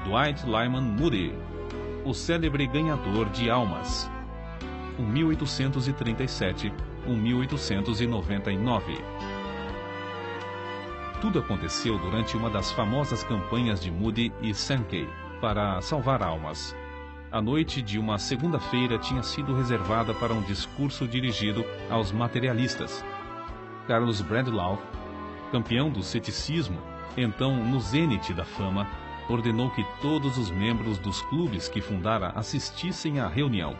Dwight Lyman Moody, o célebre ganhador de almas. 1837-1899. Tudo aconteceu durante uma das famosas campanhas de Moody e Sankey para salvar almas. A noite de uma segunda-feira tinha sido reservada para um discurso dirigido aos materialistas. Carlos Bradlaugh, campeão do ceticismo, então no zênite da fama, ordenou que todos os membros dos clubes que fundara assistissem à reunião.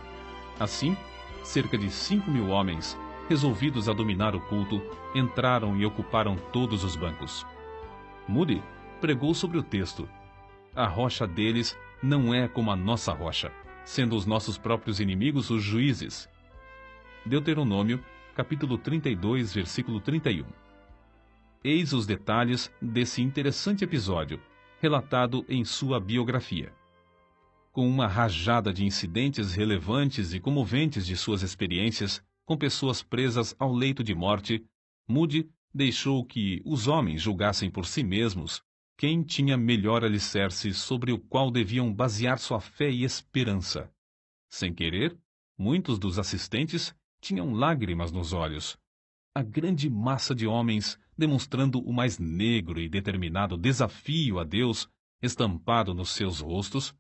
Assim, cerca de 5.000 homens, resolvidos a dominar o culto, entraram e ocuparam todos os bancos. Moody pregou sobre o texto: a rocha deles não é como a nossa rocha, sendo os nossos próprios inimigos os juízes. Deuteronômio, capítulo 32, versículo 31. Eis os detalhes desse interessante episódio, relatado em sua biografia. Com uma rajada de incidentes relevantes e comoventes de suas experiências com pessoas presas ao leito de morte, Moody deixou que os homens julgassem por si mesmos quem tinha melhor alicerce sobre o qual deviam basear sua fé e esperança. Sem querer, muitos dos assistentes tinham lágrimas nos olhos. A grande massa de homens, demonstrando o mais negro e determinado desafio a Deus estampado nos seus rostos,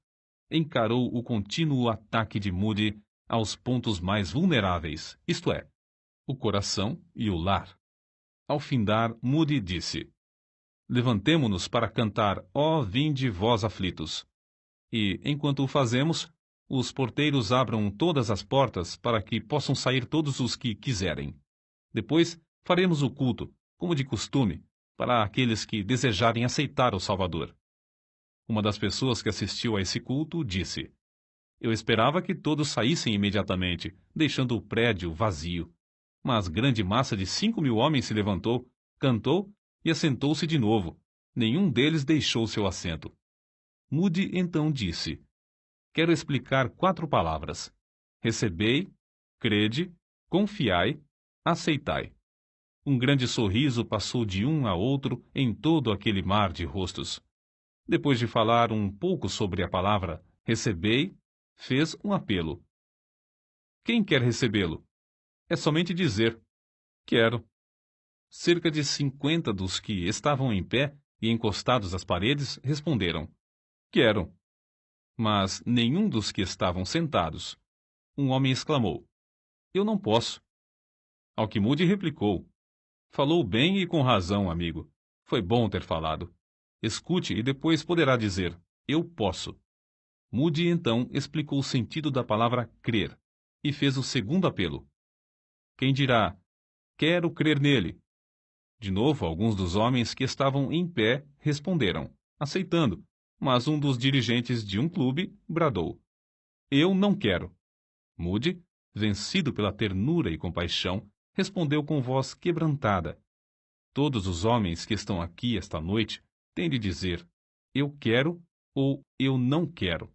encarou o contínuo ataque de Moody aos pontos mais vulneráveis, isto é, o coração e o lar. Ao findar, Moody disse: levantemo-nos para cantar, ó vinde vós aflitos. E, enquanto o fazemos, os porteiros abram todas as portas para que possam sair todos os que quiserem. Depois, faremos o culto, como de costume, para aqueles que desejarem aceitar o Salvador. Uma das pessoas que assistiu a esse culto disse: eu esperava que todos saíssem imediatamente, deixando o prédio vazio. Mas grande massa de 5.000 homens se levantou, cantou e assentou-se de novo. Nenhum deles deixou seu assento. Moody então disse: quero explicar 4 palavras: recebei, crede, confiai, aceitai. Um grande sorriso passou de um a outro em todo aquele mar de rostos. Depois de falar um pouco sobre a palavra recebei, fez um apelo. Quem quer recebê-lo? É somente dizer: quero. Cerca de 50 dos que estavam em pé e encostados às paredes responderam: quero. Mas nenhum dos que estavam sentados. Um homem exclamou: eu não posso. Ao que Moody replicou: falou bem e com razão, amigo. Foi bom ter falado. Escute e depois poderá dizer: eu posso. Moody então explicou o sentido da palavra crer e fez o segundo apelo. Quem dirá: quero crer nele? De novo, alguns dos homens que estavam em pé responderam, aceitando, mas um dos dirigentes de um clube bradou: eu não quero. Moody, vencido pela ternura e compaixão, respondeu com voz quebrantada: todos os homens que estão aqui esta noite têm de dizer: eu quero ou eu não quero.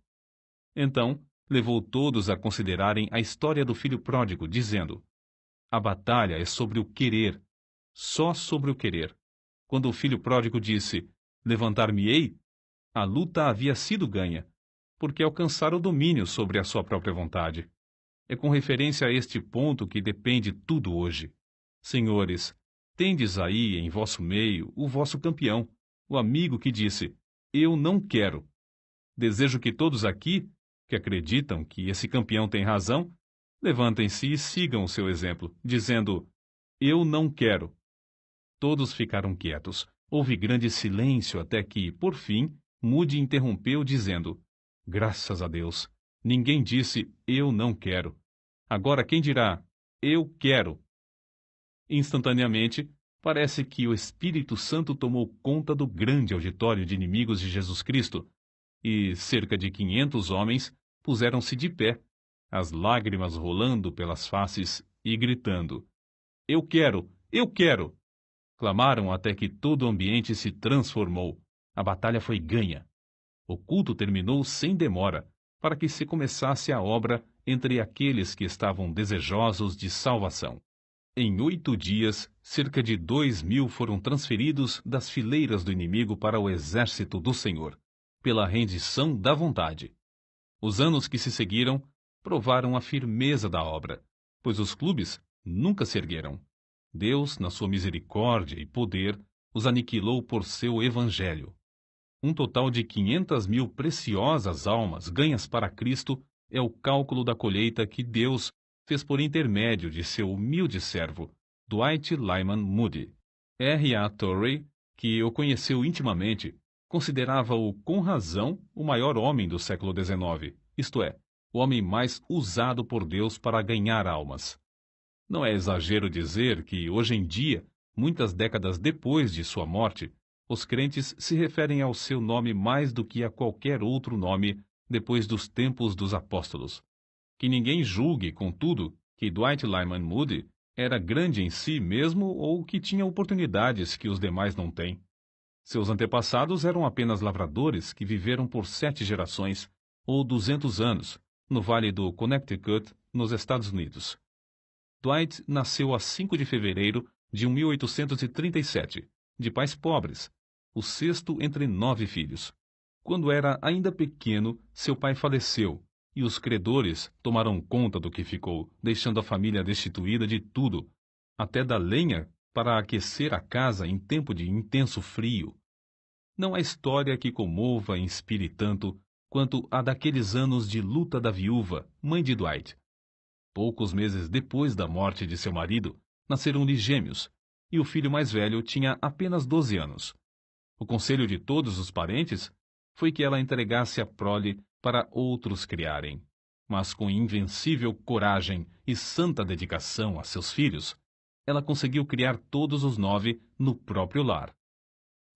Então, levou todos a considerarem a história do filho pródigo, dizendo: a batalha é sobre o querer, só sobre o querer. Quando o filho pródigo disse: levantar-me-ei, a luta havia sido ganha, porque alcançara o domínio sobre a sua própria vontade. É com referência a este ponto que depende tudo hoje. Senhores, tendes aí em vosso meio o vosso campeão, o amigo que disse: eu não quero. Desejo que todos aqui, que acreditam que esse campeão tem razão, levantem-se e sigam o seu exemplo, dizendo: eu não quero. Todos ficaram quietos. Houve grande silêncio até que, por fim, Moody interrompeu dizendo: graças a Deus, ninguém disse: eu não quero. Agora quem dirá: eu quero? Instantaneamente, parece que o Espírito Santo tomou conta do grande auditório de inimigos de Jesus Cristo, e cerca de 500 homens puseram-se de pé, as lágrimas rolando pelas faces e gritando: eu quero! Eu quero! Clamaram até que todo o ambiente se transformou. A batalha foi ganha. O culto terminou sem demora, para que se começasse a obra entre aqueles que estavam desejosos de salvação. Em 8 dias, cerca de 2.000 foram transferidos das fileiras do inimigo para o exército do Senhor. pela rendição da vontade. Os anos que se seguiram provaram a firmeza da obra, pois os clubes nunca se ergueram. Deus, na sua misericórdia e poder, os aniquilou por seu evangelho. Um total de 500.000 preciosas almas ganhas para Cristo é o cálculo da colheita que Deus fez por intermédio de seu humilde servo, Dwight Lyman Moody. R.A. Torrey, que o conheceu intimamente, considerava-o com razão o maior homem do século XIX, isto é, o homem mais usado por Deus para ganhar almas. Não é exagero dizer que, hoje em dia, muitas décadas depois de sua morte, os crentes se referem ao seu nome mais do que a qualquer outro nome depois dos tempos dos apóstolos. Que ninguém julgue, contudo, que Dwight Lyman Moody era grande em si mesmo ou que tinha oportunidades que os demais não têm. Seus antepassados eram apenas lavradores que viveram por 7 gerações, ou 200 anos, no Vale do Connecticut, nos Estados Unidos. Dwight nasceu a 5 de fevereiro de 1837, de pais pobres, o sexto entre 9 filhos. Quando era ainda pequeno, seu pai faleceu, e os credores tomaram conta do que ficou, deixando a família destituída de tudo, até da lenha para aquecer a casa em tempo de intenso frio. Não há história que comova e inspire tanto quanto a daqueles anos de luta da viúva, mãe de Dwight. Poucos meses depois da morte de seu marido, nasceram-lhe gêmeos, e o filho mais velho tinha apenas 12 anos. O conselho de todos os parentes foi que ela entregasse a prole para outros criarem, mas com invencível coragem e santa dedicação a seus filhos, ela conseguiu criar todos os 9 no próprio lar.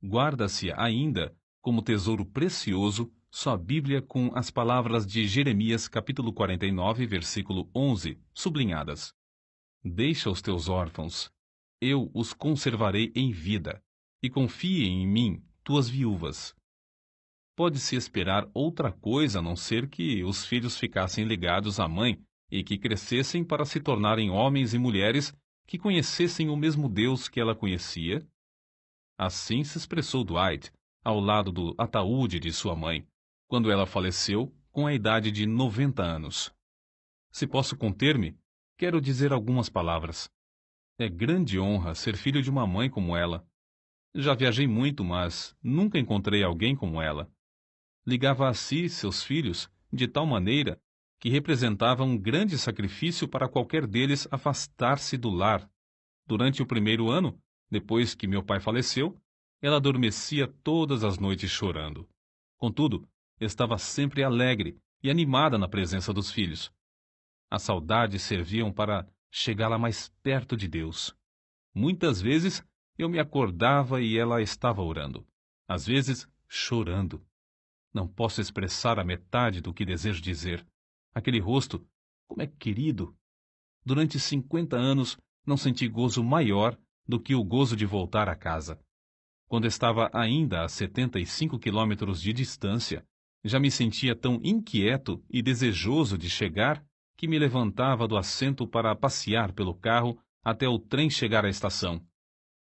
Guarda-se ainda, como tesouro precioso, sua Bíblia com as palavras de Jeremias capítulo 49, versículo 11, sublinhadas. Deixa os teus órfãos, eu os conservarei em vida, e confiem em mim, tuas viúvas. Pode-se esperar outra coisa a não ser que os filhos ficassem ligados à mãe e que crescessem para se tornarem homens e mulheres que conhecessem o mesmo Deus que ela conhecia? Assim se expressou Dwight, ao lado do ataúde de sua mãe, quando ela faleceu com a idade de 90 anos. Se posso conter-me, quero dizer algumas palavras. É grande honra ser filho de uma mãe como ela. Já viajei muito, mas nunca encontrei alguém como ela. Ligava a si seus filhos de tal maneira que representava um grande sacrifício para qualquer deles afastar-se do lar. Durante o primeiro ano, depois que meu pai faleceu, ela adormecia todas as noites chorando. Contudo, estava sempre alegre e animada na presença dos filhos. As saudades serviam para chegá-la mais perto de Deus. Muitas vezes eu me acordava e ela estava orando, às vezes chorando. Não posso expressar a metade do que desejo dizer. Aquele rosto, como é querido! Durante 50 anos não senti gozo maior do que o gozo de voltar a casa. Quando estava ainda a 75 quilômetros de distância, já me sentia tão inquieto e desejoso de chegar que me levantava do assento para passear pelo carro até o trem chegar à estação.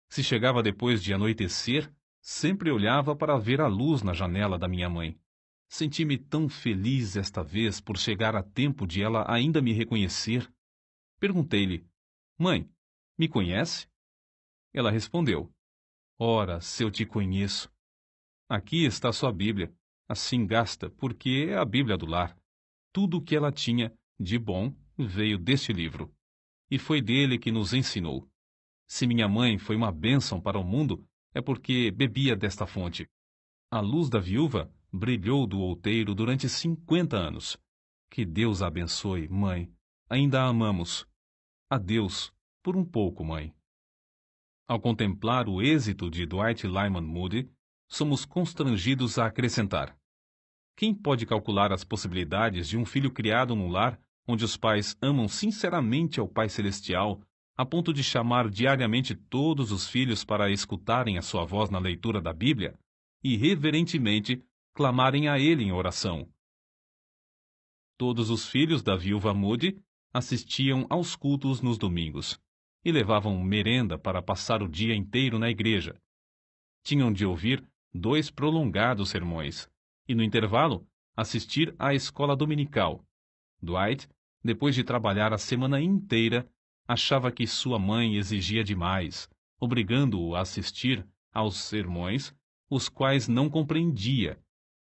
Se chegava depois de anoitecer, sempre olhava para ver a luz na janela da minha mãe. Senti-me tão feliz esta vez por chegar a tempo de ela ainda me reconhecer. Perguntei-lhe, mãe, me conhece? Ela respondeu, ora, se eu te conheço. Aqui está sua Bíblia, assim gasta, porque é a Bíblia do lar. Tudo o que ela tinha de bom veio deste livro, e foi dele que nos ensinou. Se minha mãe foi uma bênção para o mundo, é porque bebia desta fonte. A luz da viúva brilhou do outeiro durante 50 anos. Que Deus a abençoe, mãe. Ainda a amamos. Adeus, por um pouco, mãe. Ao contemplar o êxito de Dwight Lyman Moody, somos constrangidos a acrescentar. Quem pode calcular as possibilidades de um filho criado num lar onde os pais amam sinceramente ao Pai Celestial, a ponto de chamar diariamente todos os filhos para escutarem a sua voz na leitura da Bíblia e reverentemente clamarem a ele em oração? Todos os filhos da viúva Moody assistiam aos cultos nos domingos e levavam merenda para passar o dia inteiro na igreja. Tinham de ouvir 2 prolongados sermões, e, no intervalo, assistir à escola dominical. Dwight, depois de trabalhar a semana inteira, achava que sua mãe exigia demais, obrigando-o a assistir aos sermões, os quais não compreendia.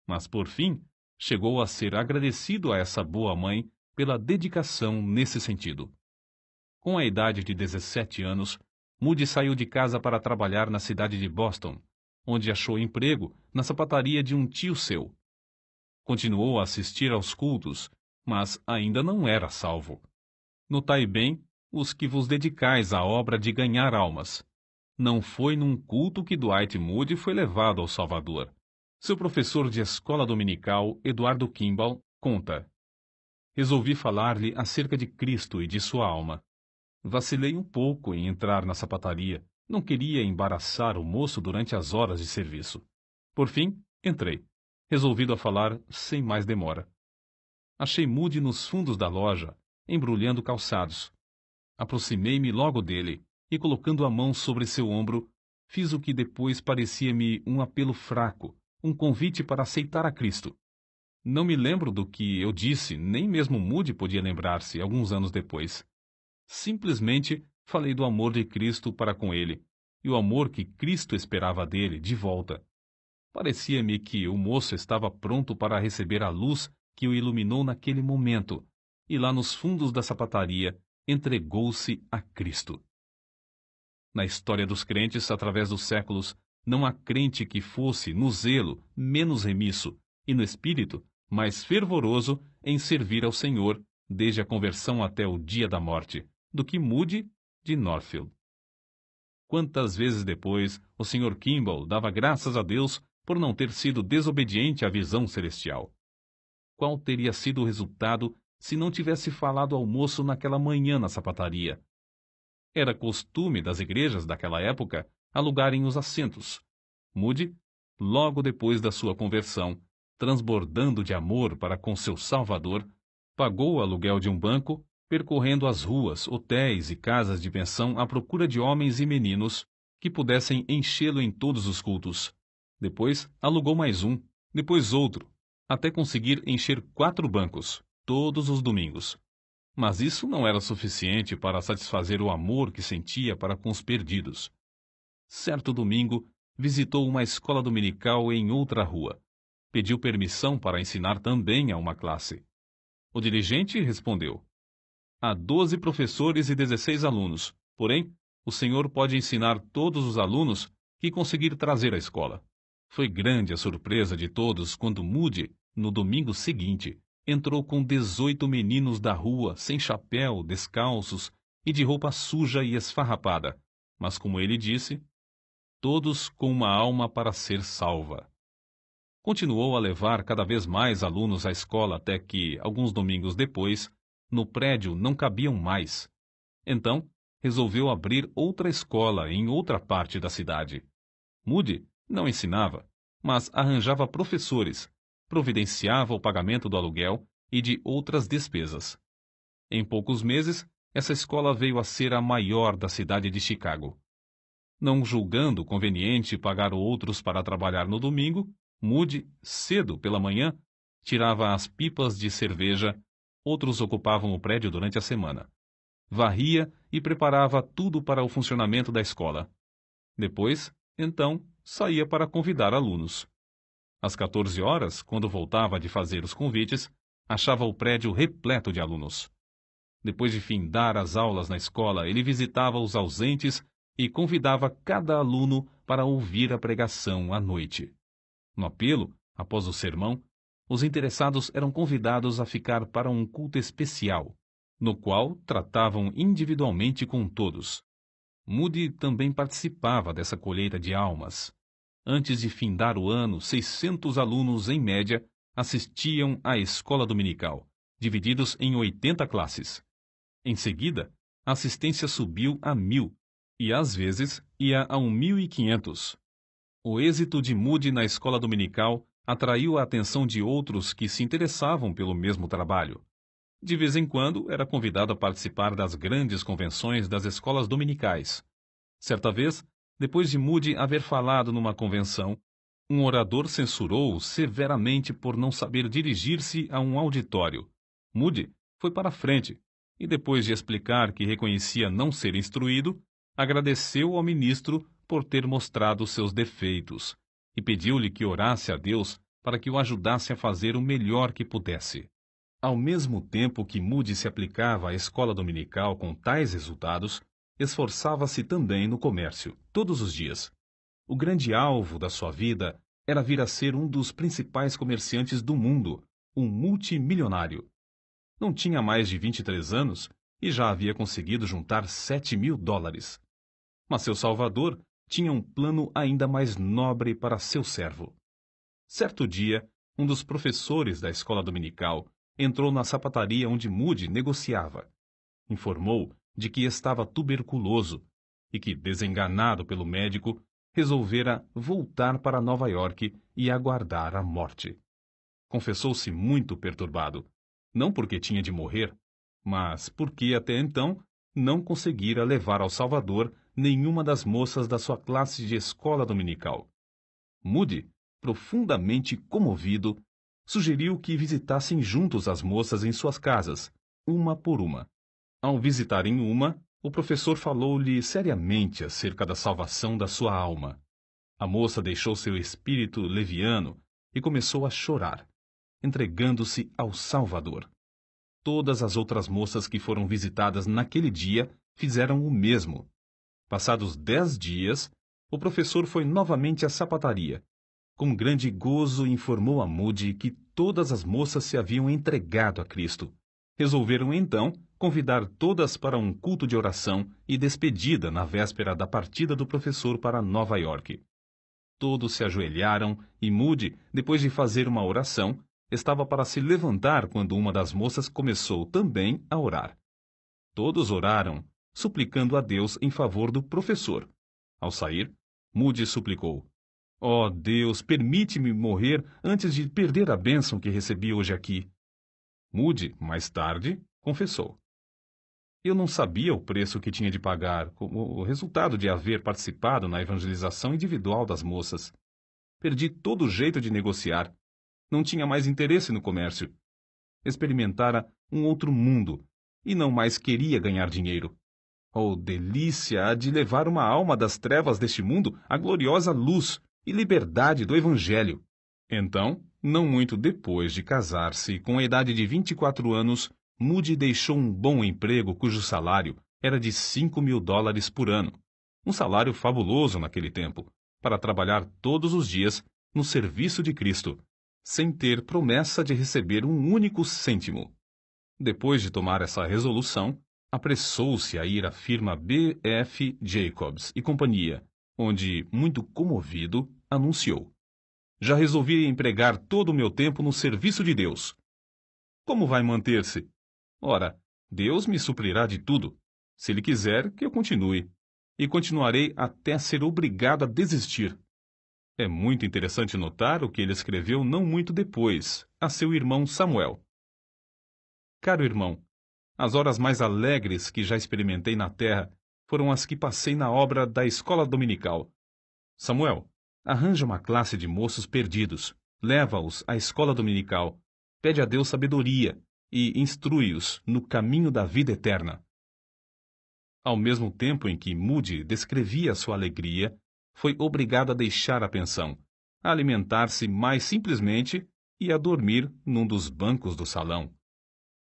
Mas, por fim, chegou a ser agradecido a essa boa mãe pela dedicação nesse sentido. Com a idade de 17 anos, Moody saiu de casa para trabalhar na cidade de Boston, onde achou emprego na sapataria de um tio seu. Continuou a assistir aos cultos, mas ainda não era salvo. Notai bem os que vos dedicais à obra de ganhar almas. Não foi num culto que Dwight Moody foi levado ao Salvador. Seu professor de escola dominical, Eduardo Kimball, conta: resolvi falar-lhe acerca de Cristo e de sua alma. Vacilei um pouco em entrar na sapataria. Não queria embaraçar o moço durante as horas de serviço. Por fim, entrei, resolvido a falar sem mais demora. Achei Moody nos fundos da loja, embrulhando calçados. Aproximei-me logo dele e, colocando a mão sobre seu ombro, fiz o que depois parecia-me um apelo fraco, um convite para aceitar a Cristo. Não me lembro do que eu disse, nem mesmo Moody podia lembrar-se alguns anos depois. Simplesmente falei do amor de Cristo para com ele, e o amor que Cristo esperava dele de volta. Parecia-me que o moço estava pronto para receber a luz que o iluminou naquele momento, e lá nos fundos da sapataria entregou-se a Cristo. Na história dos crentes, através dos séculos, não há crente que fosse, no zelo, menos remisso, e no espírito, mais fervoroso em servir ao Senhor, desde a conversão até o dia da morte, do que Moody de Northfield. Quantas vezes depois o Sr. Kimball dava graças a Deus por não ter sido desobediente à visão celestial. Qual teria sido o resultado se não tivesse falado ao moço naquela manhã na sapataria? Era costume das igrejas daquela época alugarem os assentos. Moody, logo depois da sua conversão, transbordando de amor para com seu Salvador, pagou o aluguel de um banco, percorrendo as ruas, hotéis e casas de pensão à procura de homens e meninos que pudessem enchê-lo em todos os cultos. Depois alugou mais um, depois outro, até conseguir encher 4 bancos, todos os domingos. Mas isso não era suficiente para satisfazer o amor que sentia para com os perdidos. Certo domingo, visitou uma escola dominical em outra rua. Pediu permissão para ensinar também a uma classe. O dirigente respondeu: há 12 professores e 16 alunos, porém, o senhor pode ensinar todos os alunos que conseguir trazer à escola. Foi grande a surpresa de todos quando Moody, no domingo seguinte, entrou com 18 meninos da rua, sem chapéu, descalços e de roupa suja e esfarrapada, mas, como ele disse, todos com uma alma para ser salva. Continuou a levar cada vez mais alunos à escola até que, alguns domingos depois, no prédio não cabiam mais. Então, resolveu abrir outra escola em outra parte da cidade. Moody não ensinava, mas arranjava professores, providenciava o pagamento do aluguel e de outras despesas. Em poucos meses, essa escola veio a ser a maior da cidade de Chicago. Não julgando conveniente pagar outros para trabalhar no domingo, Moody, cedo pela manhã, tirava as pipas de cerveja, outros ocupavam o prédio durante a semana. Varria e preparava tudo para o funcionamento da escola. Depois, então, saía para convidar alunos. Às 14 horas, quando voltava de fazer os convites, achava o prédio repleto de alunos. Depois de findar as aulas na escola, ele visitava os ausentes e convidava cada aluno para ouvir a pregação à noite. No apelo, após o sermão, os interessados eram convidados a ficar para um culto especial, no qual tratavam individualmente com todos. Moody também participava dessa colheita de almas. Antes de findar o ano, 600 alunos, em média, assistiam à escola dominical, divididos em 80 classes. Em seguida, a assistência subiu a 1.000, e às vezes ia a 1.500. O êxito de Moody na escola dominical atraiu a atenção de outros que se interessavam pelo mesmo trabalho. De vez em quando, era convidado a participar das grandes convenções das escolas dominicais. Certa vez, depois de Moody haver falado numa convenção, Um orador censurou-o severamente por não saber dirigir-se a um auditório. Moody foi para a frente e, depois de explicar que reconhecia não ser instruído, agradeceu ao ministro por ter mostrado seus defeitos e pediu-lhe que orasse a Deus para que o ajudasse a fazer o melhor que pudesse. Ao mesmo tempo que Moody se aplicava à escola dominical com tais resultados, esforçava-se também no comércio, todos os dias. O grande alvo da sua vida era vir a ser um dos principais comerciantes do mundo, um multimilionário. Não tinha mais de 23 anos e já havia conseguido juntar $7.000. Mas seu Salvador tinha um plano ainda mais nobre para seu servo. Certo dia, um dos professores da escola dominical entrou na sapataria onde Moody negociava. Informou de que estava tuberculoso e que, desenganado pelo médico, resolvera voltar para Nova York e aguardar a morte. Confessou-se muito perturbado, não porque tinha de morrer, mas porque até então não conseguira levar ao Salvador nenhuma das moças da sua classe de escola dominical. Moody, profundamente comovido, sugeriu que visitassem juntos as moças em suas casas, uma por uma. Ao visitarem uma, o professor falou-lhe seriamente acerca da salvação da sua alma. A moça deixou seu espírito leviano e começou a chorar, entregando-se ao Salvador. Todas as outras moças que foram visitadas naquele dia fizeram o mesmo. Passados 10 dias, o professor foi novamente à sapataria. Com grande gozo informou a Moody que todas as moças se haviam entregado a Cristo. Resolveram então convidar todas para um culto de oração e despedida na véspera da partida do professor para Nova York. Todos se ajoelharam e Moody, depois de fazer uma oração, estava para se levantar quando uma das moças começou também a orar. Todos oraram, suplicando a Deus em favor do professor. Ao sair, Moody suplicou: "Ó Deus, permite-me morrer antes de perder a bênção que recebi hoje aqui." Moody, mais tarde, confessou: "Eu não sabia o preço que tinha de pagar como o resultado de haver participado na evangelização individual das moças. Perdi todo o jeito de negociar. Não tinha mais interesse no comércio. Experimentara um outro mundo e não mais queria ganhar dinheiro. Oh, delícia de levar uma alma das trevas deste mundo à gloriosa luz e liberdade do Evangelho." Então, não muito depois de casar-se, com a idade de 24 anos, Moody deixou um bom emprego cujo salário era de $5.000 por ano, um salário fabuloso naquele tempo, para trabalhar todos os dias no serviço de Cristo, sem ter promessa de receber um único cêntimo. Depois de tomar essa resolução, apressou-se a ir à firma B.F. Jacobs e Companhia, onde, muito comovido, anunciou: "Já resolvi empregar todo o meu tempo no serviço de Deus." "Como vai manter-se?" "Ora, Deus me suprirá de tudo, se Ele quiser que eu continue, e continuarei até ser obrigado a desistir." É muito interessante notar o que ele escreveu não muito depois, a seu irmão Samuel: "Caro irmão, as horas mais alegres que já experimentei na terra foram as que passei na obra da escola dominical. Samuel, arranja uma classe de moços perdidos, leva-os à escola dominical, pede a Deus sabedoria e instrui-os no caminho da vida eterna." Ao mesmo tempo em que Moody descrevia sua alegria, foi obrigado a deixar a pensão, a alimentar-se mais simplesmente e a dormir num dos bancos do salão.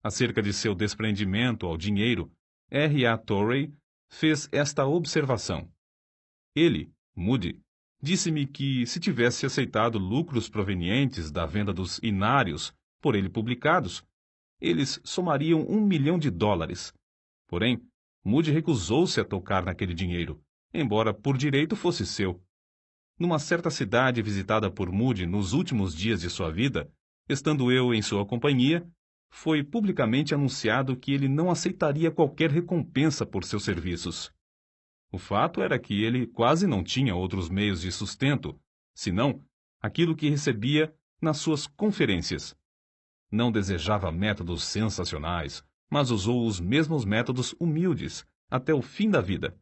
Acerca de seu desprendimento ao dinheiro, R.A. Torrey fez esta observação: "Ele, Moody, disse-me que, se tivesse aceitado lucros provenientes da venda dos inários por ele publicados, eles somariam $1 milhão. Porém, Moody recusou-se a tocar naquele dinheiro, embora por direito fosse seu. Numa certa cidade visitada por Moody nos últimos dias de sua vida, estando eu em sua companhia, foi publicamente anunciado que ele não aceitaria qualquer recompensa por seus serviços. O fato era que ele quase não tinha outros meios de sustento, senão aquilo que recebia nas suas conferências. Não desejava métodos sensacionais, mas usou os mesmos métodos humildes até o fim da vida.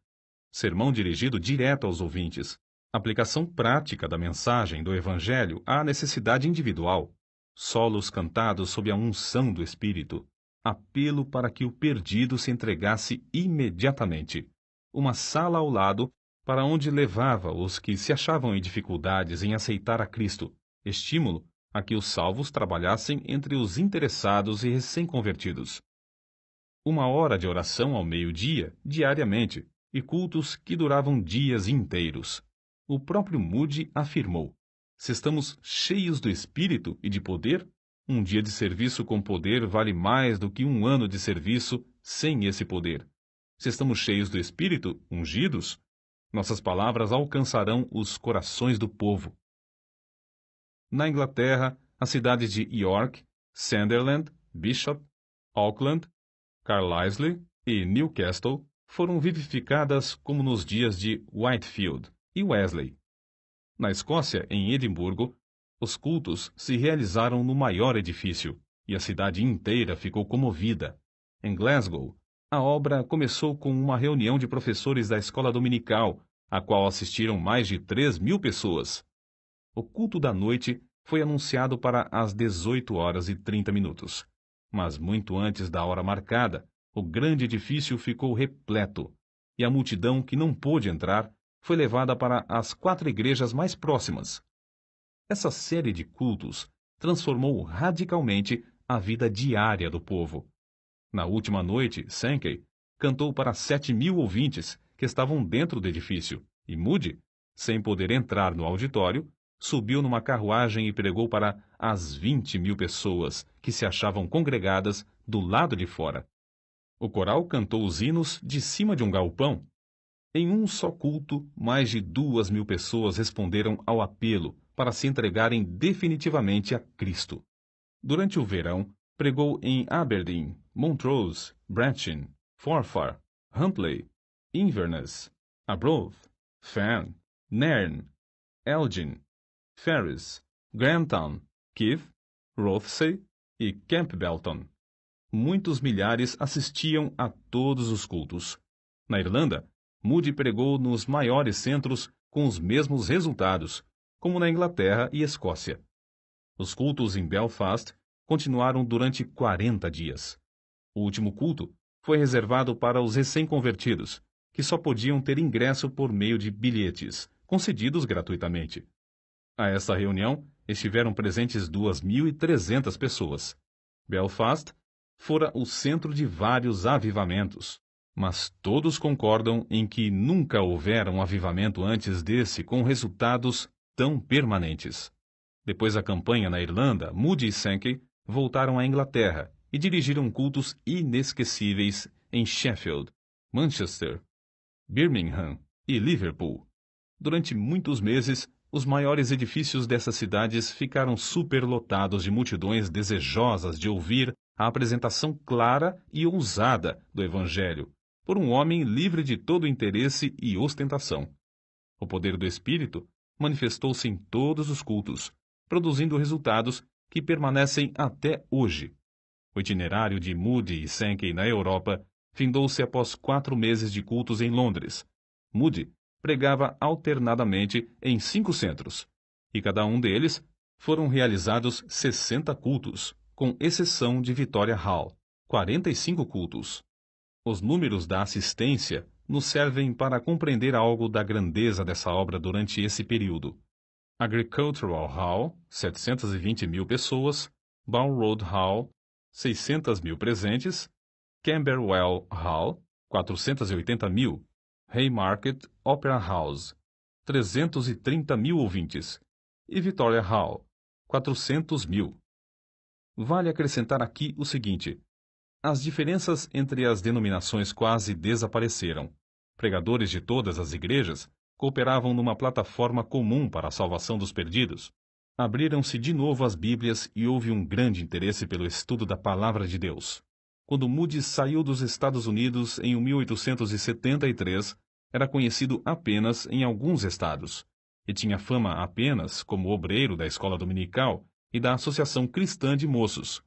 Sermão dirigido direto aos ouvintes, Aplicação prática da mensagem do Evangelho à necessidade individual. Solos cantados sob a unção do Espírito. Apelo para que o perdido se entregasse imediatamente. Uma sala ao lado para onde levava os que se achavam em dificuldades em aceitar a Cristo. Estímulo a que os salvos trabalhassem entre os interessados e recém-convertidos. 1 hora de oração ao meio-dia, diariamente, e cultos que duravam dias inteiros. O próprio Moody afirmou: se estamos cheios do Espírito e de poder, um dia de serviço com poder vale mais do que 1 ano de serviço sem esse poder. Se estamos cheios do Espírito, ungidos, nossas palavras alcançarão os corações do povo. Na Inglaterra, as cidades de York, Sunderland, Bishop, Auckland, Carlisle e Newcastle foram vivificadas como nos dias de Whitefield e Wesley. Na Escócia, em Edimburgo, os cultos se realizaram no maior edifício, e a cidade inteira ficou comovida. Em Glasgow, a obra começou com uma reunião de professores da escola dominical, a qual assistiram mais de 3.000 pessoas. O culto da noite foi anunciado para as 18h30, mas muito antes da hora marcada, o grande edifício ficou repleto, e a multidão que não pôde entrar foi levada para as 4 igrejas mais próximas. Essa série de cultos transformou radicalmente a vida diária do povo. Na última noite, Sankey cantou para 7.000 ouvintes que estavam dentro do edifício, e Moody, sem poder entrar no auditório, subiu numa carruagem e pregou para as 20.000 pessoas que se achavam congregadas do lado de fora. O coral cantou os hinos de cima de um galpão. Em um só culto, mais de 2.000 pessoas responderam ao apelo para se entregarem definitivamente a Cristo. Durante o verão, pregou em Aberdeen, Montrose, Brechin, Forfar, Huntly, Inverness, Arbroath, Farn, Nairn, Elgin, Ferris, Grantown, Keith, Rothesay e Campbellton. Muitos milhares assistiam a todos os cultos. Na Irlanda, Moody pregou nos maiores centros com os mesmos resultados, como na Inglaterra e Escócia. Os cultos em Belfast continuaram durante 40 dias. O último culto foi reservado para os recém-convertidos, que só podiam ter ingresso por meio de bilhetes, concedidos gratuitamente. A essa reunião estiveram presentes 2.300 pessoas. Belfast fora o centro de vários avivamentos, mas todos concordam em que nunca houvera um avivamento antes desse com resultados tão permanentes. Depois da campanha na Irlanda, Moody e Sankey voltaram à Inglaterra e dirigiram cultos inesquecíveis em Sheffield, Manchester, Birmingham e Liverpool. Durante muitos meses, os maiores edifícios dessas cidades ficaram superlotados de multidões desejosas de ouvir a apresentação clara e ousada do Evangelho, por um homem livre de todo interesse e ostentação. O poder do Espírito manifestou-se em todos os cultos, produzindo resultados que permanecem até hoje. O itinerário de Moody e Sankey na Europa findou-se após 4 meses de cultos em Londres. Moody pregava alternadamente em 5 centros, e cada um deles foram realizados 60 cultos, com exceção de Victoria Hall, 45 cultos. Os números da assistência nos servem para compreender algo da grandeza dessa obra durante esse período. Agricultural Hall, 720.000 pessoas, Balroad Hall, 600.000 presentes, Camberwell Hall, 480.000, Haymarket Opera House, 330.000 ouvintes, e Victoria Hall, 400.000. Vale acrescentar aqui o seguinte: as diferenças entre as denominações quase desapareceram. Pregadores de todas as igrejas cooperavam numa plataforma comum para a salvação dos perdidos. Abriram-se de novo as Bíblias e houve um grande interesse pelo estudo da Palavra de Deus. Quando Moody saiu dos Estados Unidos em 1873, era conhecido apenas em alguns estados, e tinha fama apenas como obreiro da escola dominical e da Associação Cristã de Moços.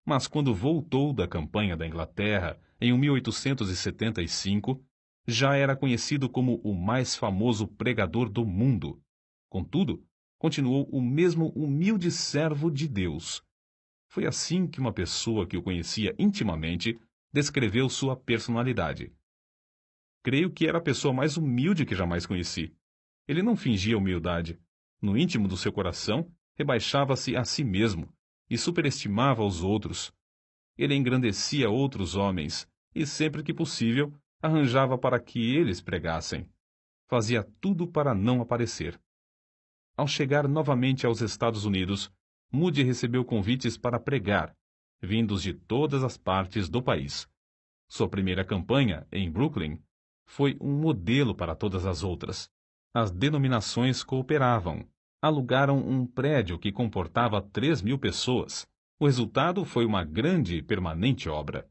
Mas quando voltou da campanha da Inglaterra em 1875, já era conhecido como o mais famoso pregador do mundo. Contudo, continuou o mesmo humilde servo de Deus. Foi assim que uma pessoa que o conhecia intimamente descreveu sua personalidade. Creio que era a pessoa mais humilde que jamais conheci. Ele não fingia humildade. No íntimo do seu coração, rebaixava-se a si mesmo e superestimava os outros. Ele engrandecia outros homens e, sempre que possível, arranjava para que eles pregassem. Fazia tudo para não aparecer. Ao chegar novamente aos Estados Unidos, Moody recebeu convites para pregar, vindos de todas as partes do país. Sua primeira campanha, em Brooklyn, foi um modelo para todas as outras. As denominações cooperavam. Alugaram um prédio que comportava 3.000 pessoas. O resultado foi uma grande e permanente obra.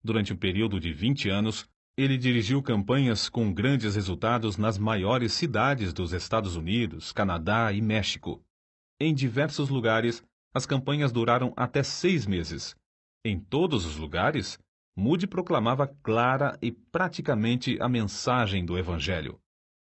Durante um período de 20 anos, ele dirigiu campanhas com grandes resultados nas maiores cidades dos Estados Unidos, Canadá e México. Em diversos lugares, as campanhas duraram até 6 meses. Em todos os lugares, Moody proclamava clara e praticamente a mensagem do Evangelho.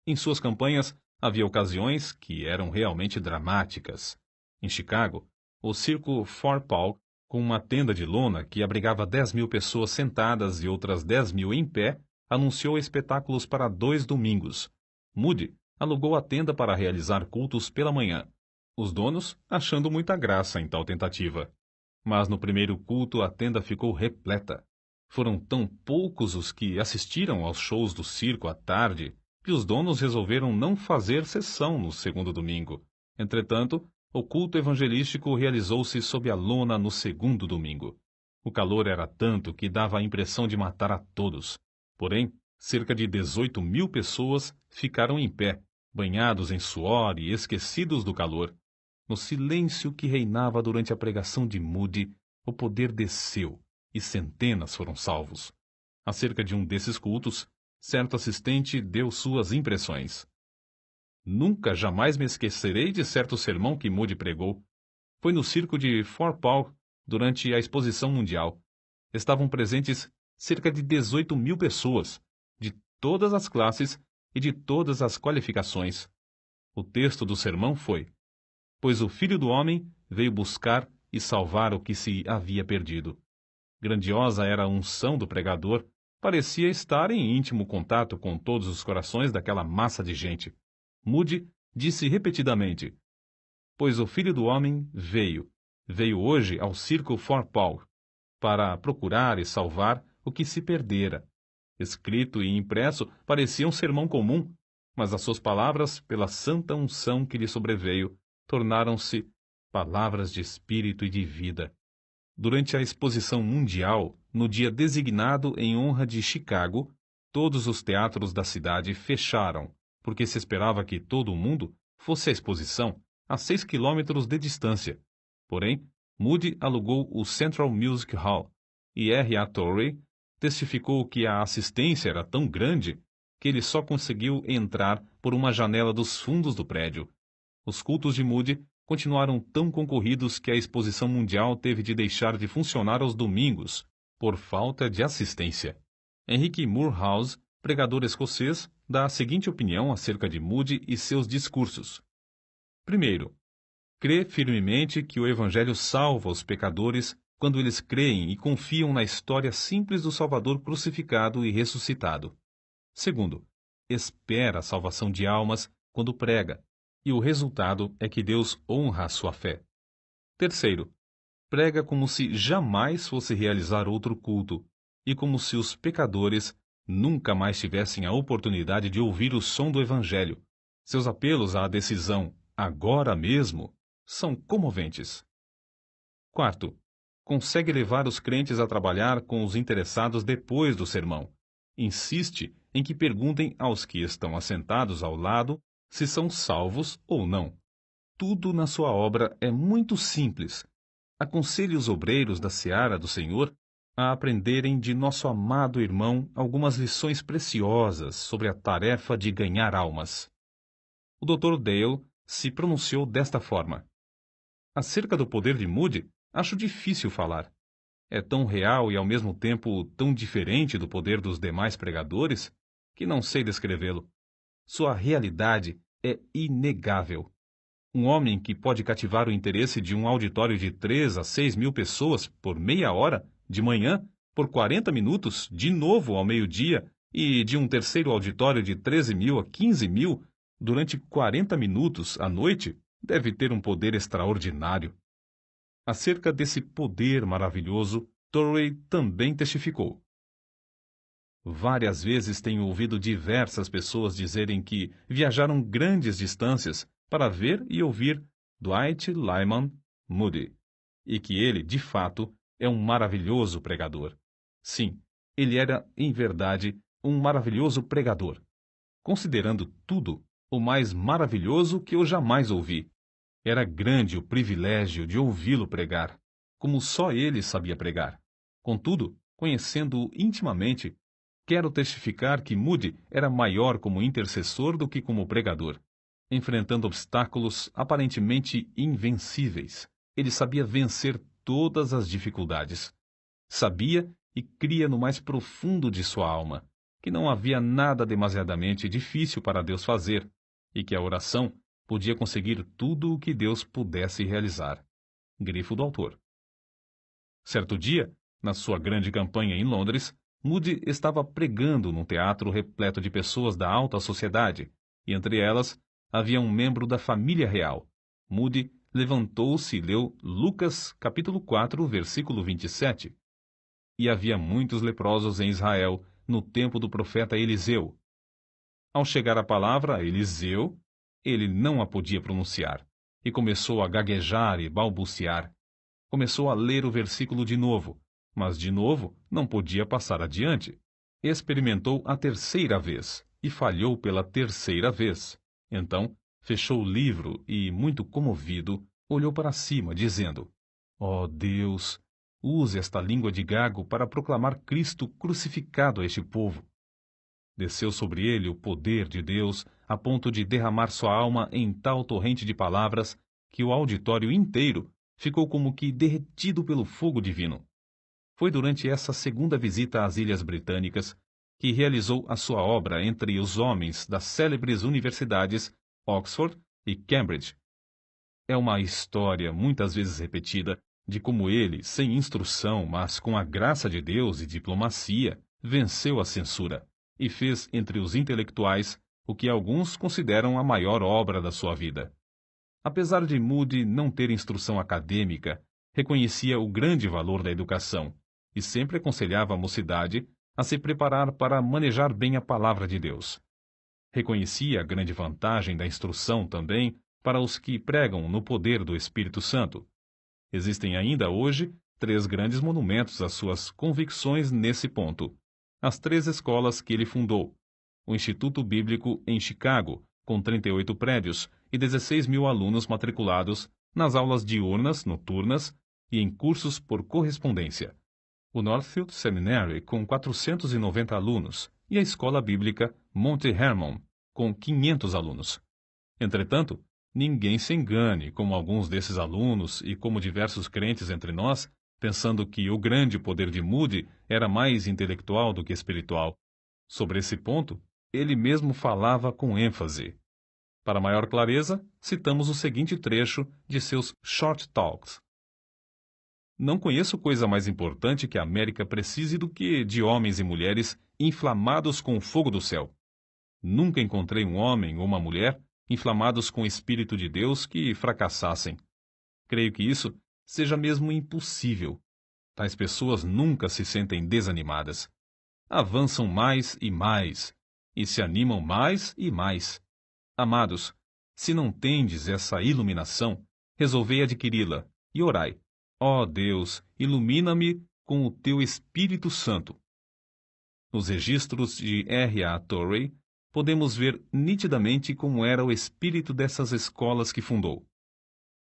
Em suas campanhas, havia ocasiões que eram realmente dramáticas. Em Chicago, o circo Fort Paul, com uma tenda de lona que abrigava 10.000 pessoas sentadas e outras 10.000 em pé, anunciou espetáculos para 2 domingos. Moody alugou a tenda para realizar cultos pela manhã. Os donos achando muita graça em tal tentativa. Mas no primeiro culto a tenda ficou repleta. Foram tão poucos os que assistiram aos shows do circo à tarde que os donos resolveram não fazer sessão no segundo domingo. Entretanto, o culto evangelístico realizou-se sob a lona no segundo domingo. O calor era tanto que dava a impressão de matar a todos. Porém, cerca de 18.000 pessoas ficaram em pé, banhados em suor e esquecidos do calor. No silêncio que reinava durante a pregação de Moody, o poder desceu e centenas foram salvos. Acerca de um desses cultos, certo assistente deu suas impressões. Nunca jamais me esquecerei de certo sermão que Moody pregou. Foi no circo de Fort Paul, durante a Exposição Mundial. Estavam presentes cerca de 18.000 pessoas, de todas as classes e de todas as qualificações. O texto do sermão foi: "Pois o Filho do Homem veio buscar e salvar o que se havia perdido." Grandiosa era a unção do pregador, parecia estar em íntimo contato com todos os corações daquela massa de gente. Moody disse repetidamente: "Pois o Filho do Homem veio hoje ao circo Fort Paul, para procurar e salvar o que se perdera." Escrito e impresso parecia um sermão comum, mas as suas palavras, pela santa unção que lhe sobreveio, tornaram-se palavras de espírito e de vida. Durante a Exposição Mundial, no dia designado em honra de Chicago, todos os teatros da cidade fecharam, porque se esperava que todo o mundo fosse à exposição, a 6 quilômetros de distância. Porém, Moody alugou o Central Music Hall, e R.A. Torrey testificou que a assistência era tão grande que ele só conseguiu entrar por uma janela dos fundos do prédio. Os cultos de Moody continuaram tão concorridos que a Exposição Mundial teve de deixar de funcionar aos domingos, por falta de assistência. Henry Moorhouse, pregador escocês, dá a seguinte opinião acerca de Moody e seus discursos. Primeiro, crê firmemente que o Evangelho salva os pecadores quando eles creem e confiam na história simples do Salvador crucificado e ressuscitado. Segundo, espera a salvação de almas quando prega, e o resultado é que Deus honra a sua fé. Terceiro, prega como se jamais fosse realizar outro culto, e como se os pecadores nunca mais tivessem a oportunidade de ouvir o som do Evangelho. Seus apelos à decisão, agora mesmo, são comoventes. Quarto, consegue levar os crentes a trabalhar com os interessados depois do sermão. Insiste em que perguntem aos que estão assentados ao lado se são salvos ou não. Tudo na sua obra é muito simples. Aconselhe os obreiros da seara do Senhor a aprenderem de nosso amado irmão algumas lições preciosas sobre a tarefa de ganhar almas. O Dr. Dale se pronunciou desta forma: "Acerca do poder de Moody, acho difícil falar. É tão real e ao mesmo tempo tão diferente do poder dos demais pregadores que não sei descrevê-lo. Sua realidade é inegável. Um homem que pode cativar o interesse de um auditório de 3 a 6 mil pessoas por meia hora, de manhã, por 40 minutos, de novo ao meio-dia, e de um terceiro auditório de 13 mil a 15 mil, durante 40 minutos à noite, deve ter um poder extraordinário. Acerca desse poder maravilhoso, Torrey também testificou. Várias vezes tenho ouvido diversas pessoas dizerem que viajaram grandes distâncias para ver e ouvir Dwight Lyman Moody, e que ele, de fato, é um maravilhoso pregador. Sim, ele era, em verdade, um maravilhoso pregador. Considerando tudo, o mais maravilhoso que eu jamais ouvi. Era grande o privilégio de ouvi-lo pregar, como só ele sabia pregar. Contudo, conhecendo-o intimamente, quero testificar que Moody era maior como intercessor do que como pregador. Enfrentando obstáculos aparentemente invencíveis, ele sabia vencer todas as dificuldades. Sabia e cria no mais profundo de sua alma que não havia nada demasiadamente difícil para Deus fazer e que a oração podia conseguir tudo o que Deus pudesse realizar. Grifo do autor. Certo dia, na sua grande campanha em Londres, Moody estava pregando num teatro repleto de pessoas da alta sociedade, e entre elas havia um membro da família real. Moody levantou-se e leu Lucas capítulo 4, versículo 27. E havia muitos leprosos em Israel no tempo do profeta Eliseu. Ao chegar a palavra Eliseu, ele não a podia pronunciar, e começou a gaguejar e balbuciar. Começou a ler o versículo de novo, mas de novo não podia passar adiante. Experimentou a terceira vez, e falhou pela terceira vez. Então, fechou o livro e, muito comovido, olhou para cima, dizendo: "Ó Deus, use esta língua de gago para proclamar Cristo crucificado a este povo." Desceu sobre ele o poder de Deus, a ponto de derramar sua alma em tal torrente de palavras que o auditório inteiro ficou como que derretido pelo fogo divino. Foi durante essa segunda visita às Ilhas Britânicas que realizou a sua obra entre os homens das célebres universidades Oxford e Cambridge. É uma história muitas vezes repetida de como ele, sem instrução, mas com a graça de Deus e diplomacia, venceu a censura e fez entre os intelectuais o que alguns consideram a maior obra da sua vida. Apesar de Moody não ter instrução acadêmica, reconhecia o grande valor da educação e sempre aconselhava a mocidade a se preparar para manejar bem a palavra de Deus. Reconhecia a grande vantagem da instrução também para os que pregam no poder do Espírito Santo. Existem ainda hoje 3 grandes monumentos às suas convicções nesse ponto. As 3 escolas que ele fundou: o Instituto Bíblico em Chicago, com 38 prédios e 16 mil alunos matriculados nas aulas diurnas, noturnas e em cursos por correspondência; o Northfield Seminary, com 490 alunos, e a Escola Bíblica Monte Hermon, com 500 alunos. Entretanto, ninguém se engane, como alguns desses alunos e como diversos crentes entre nós, pensando que o grande poder de Moody era mais intelectual do que espiritual. Sobre esse ponto, ele mesmo falava com ênfase. Para maior clareza, citamos o seguinte trecho de seus Short Talks. Não conheço coisa mais importante que a América precise do que de homens e mulheres inflamados com o fogo do céu. Nunca encontrei um homem ou uma mulher inflamados com o Espírito de Deus que fracassassem. Creio que isso seja mesmo impossível. Tais pessoas nunca se sentem desanimadas. Avançam mais e se animam mais e mais. Amados, se não tendes essa iluminação, resolvei adquiri-la e orai: ó Deus, ilumina-me com o teu Espírito Santo. Nos registros de R.A. Torrey, podemos ver nitidamente como era o espírito dessas escolas que fundou.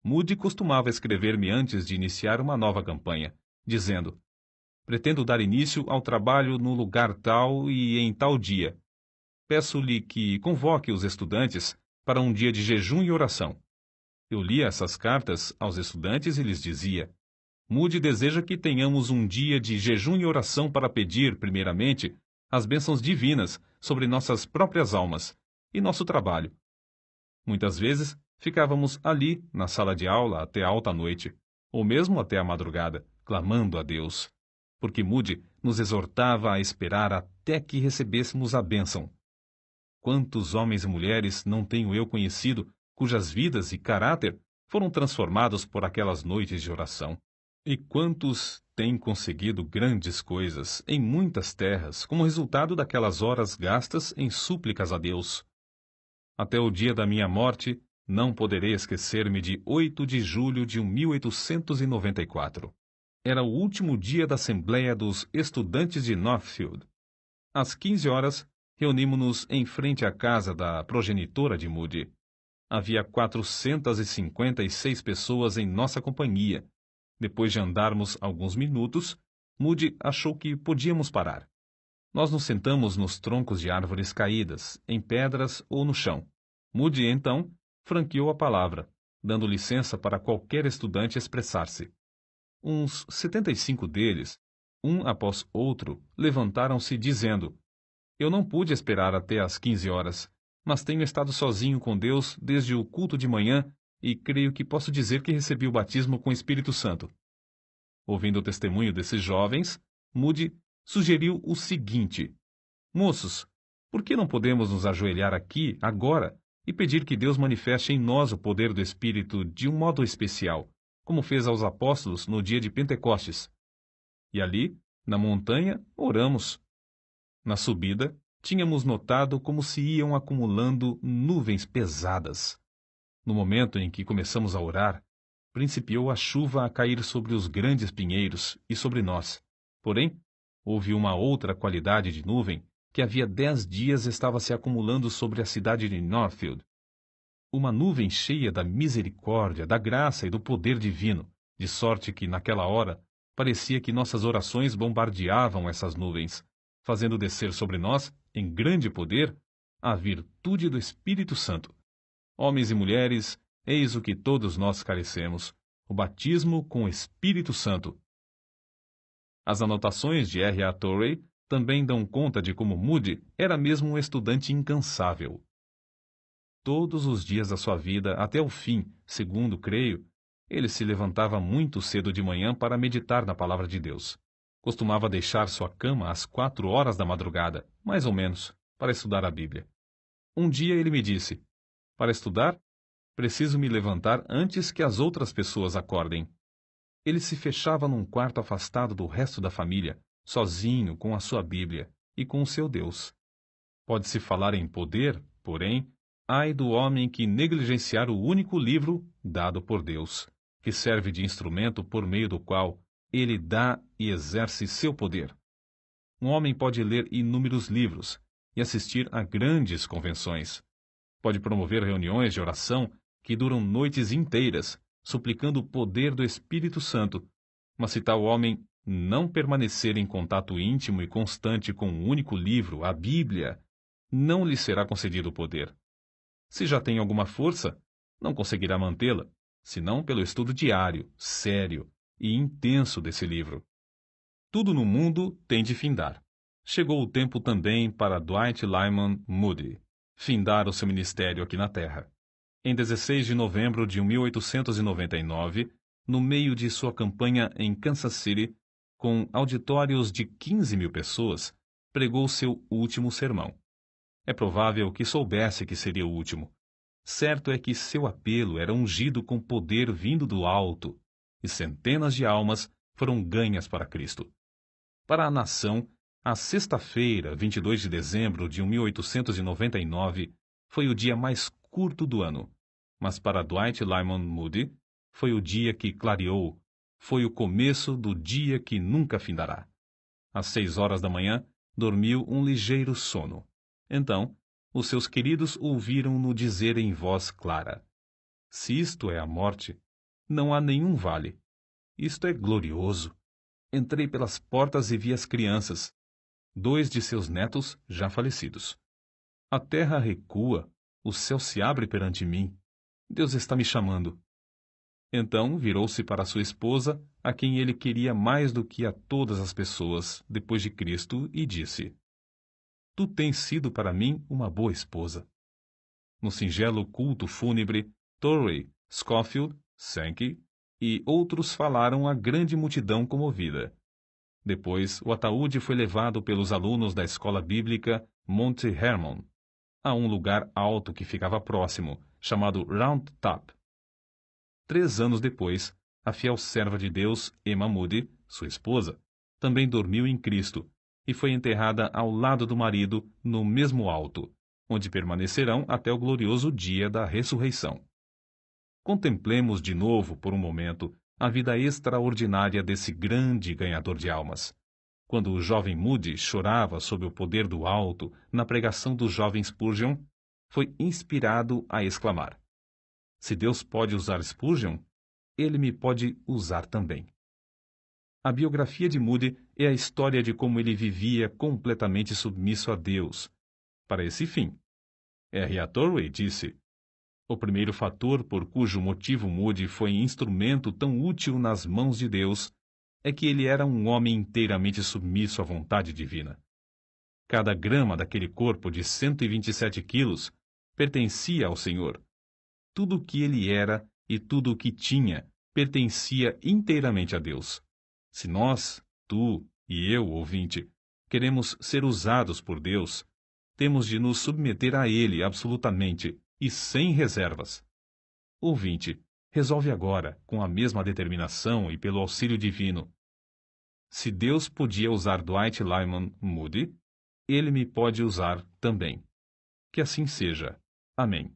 Moody costumava escrever-me antes de iniciar uma nova campanha, dizendo: pretendo dar início ao trabalho no lugar tal e em tal dia. Peço-lhe que convoque os estudantes para um dia de jejum e oração. Eu lia essas cartas aos estudantes e lhes dizia: Moody deseja que tenhamos um dia de jejum e oração para pedir, primeiramente, as bênçãos divinas sobre nossas próprias almas e nosso trabalho. Muitas vezes, ficávamos ali, na sala de aula, até alta noite, ou mesmo até a madrugada, clamando a Deus, porque Moody nos exortava a esperar até que recebêssemos a bênção. Quantos homens e mulheres não tenho eu conhecido, cujas vidas e caráter foram transformados por aquelas noites de oração? E quantos têm conseguido grandes coisas em muitas terras como resultado daquelas horas gastas em súplicas a Deus? Até o dia da minha morte, não poderei esquecer-me de 8 de julho de 1894. Era o último dia da Assembleia dos Estudantes de Northfield. Às 15 horas, reunimos-nos em frente à casa da progenitora de Moody. Havia 456 pessoas em nossa companhia. Depois de andarmos alguns minutos, Moody achou que podíamos parar. Nós nos sentamos nos troncos de árvores caídas, em pedras ou no chão. Moody, então, franqueou a palavra, dando licença para qualquer estudante expressar-se. Uns 75 deles, um após outro, levantaram-se dizendo: Eu não pude esperar até às 15 horas, mas tenho estado sozinho com Deus desde o culto de manhã e creio que posso dizer que recebi o batismo com o Espírito Santo. Ouvindo o testemunho desses jovens, Moody sugeriu o seguinte: Moços, por que não podemos nos ajoelhar aqui, agora, e pedir que Deus manifeste em nós o poder do Espírito de um modo especial, como fez aos apóstolos no dia de Pentecostes? E ali, na montanha, oramos. Na subida, tínhamos notado como se iam acumulando nuvens pesadas. No momento em que começamos a orar, principiou a chuva a cair sobre os grandes pinheiros e sobre nós. Porém, houve uma outra qualidade de nuvem que havia 10 dias estava se acumulando sobre a cidade de Northfield. Uma nuvem cheia da misericórdia, da graça e do poder divino, de sorte que, naquela hora, parecia que nossas orações bombardeavam essas nuvens, fazendo descer sobre nós, em grande poder, a virtude do Espírito Santo. Homens e mulheres, eis o que todos nós carecemos, o batismo com o Espírito Santo. As anotações de R. A. Torrey também dão conta de como Moody era mesmo um estudante incansável. Todos os dias da sua vida, até o fim, segundo creio, ele se levantava muito cedo de manhã para meditar na palavra de Deus. Costumava deixar sua cama às 4 horas da madrugada, mais ou menos, para estudar a Bíblia. Um dia ele me disse: Para estudar, preciso me levantar antes que as outras pessoas acordem. Ele se fechava num quarto afastado do resto da família, sozinho com a sua Bíblia e com o seu Deus. Pode-se falar em poder, porém, ai do homem que negligenciar o único livro dado por Deus, que serve de instrumento por meio do qual ele dá e exerce seu poder. Um homem pode ler inúmeros livros e assistir a grandes convenções. Pode promover reuniões de oração que duram noites inteiras, suplicando o poder do Espírito Santo, mas se tal homem não permanecer em contato íntimo e constante com um único livro, a Bíblia, não lhe será concedido o poder. Se já tem alguma força, não conseguirá mantê-la, senão pelo estudo diário, sério e intenso desse livro. Tudo no mundo tem de findar. Chegou o tempo também para Dwight Lyman Moody findar o seu ministério aqui na Terra. Em 16 de novembro de 1899, no meio de sua campanha em Kansas City, com auditórios de 15.000 pessoas, pregou seu último sermão. É provável que soubesse que seria o último. Certo é que seu apelo era ungido com poder vindo do alto, e centenas de almas foram ganhas para Cristo. Para a nação, a sexta-feira, 22 de dezembro de 1899, foi o dia mais curto do ano, mas para Dwight Lyman Moody foi o dia que clareou, foi o começo do dia que nunca findará. Às 6 horas da manhã, dormiu um ligeiro sono. Então, os seus queridos ouviram-no dizer em voz clara: Se isto é a morte, não há nenhum vale. Isto é glorioso. Entrei pelas portas e vi as crianças, 2 de seus netos já falecidos. A terra recua, o céu se abre perante mim. Deus está me chamando. Então virou-se para sua esposa, a quem ele queria mais do que a todas as pessoas, depois de Cristo, e disse: Tu tens sido para mim uma boa esposa. No singelo culto fúnebre, Torrey, Scofield, Sankey e outros falaram à grande multidão comovida. Depois, o ataúde foi levado pelos alunos da escola bíblica Monte Hermon a um lugar alto que ficava próximo, chamado Round Top. 3 anos depois, a fiel serva de Deus, Emma Moody, sua esposa, também dormiu em Cristo e foi enterrada ao lado do marido no mesmo alto, onde permanecerão até o glorioso dia da ressurreição. Contemplemos de novo, por um momento, a vida extraordinária desse grande ganhador de almas. Quando o jovem Moody chorava sob o poder do alto na pregação do jovem Spurgeon, foi inspirado a exclamar: se Deus pode usar Spurgeon, ele me pode usar também. A biografia de Moody é a história de como ele vivia completamente submisso a Deus. Para esse fim, R. Torrey disse: o primeiro fator por cujo motivo Moody foi instrumento tão útil nas mãos de Deus é que ele era um homem inteiramente submisso à vontade divina. Cada grama daquele corpo de 127 quilos pertencia ao Senhor. Tudo o que ele era e tudo o que tinha pertencia inteiramente a Deus. Se nós, tu e eu, ouvinte, queremos ser usados por Deus, temos de nos submeter a Ele absolutamente e sem reservas. Ouvinte, resolve agora, com a mesma determinação e pelo auxílio divino. Se Deus podia usar Dwight Lyman Moody, Ele me pode usar também. Que assim seja. Amém.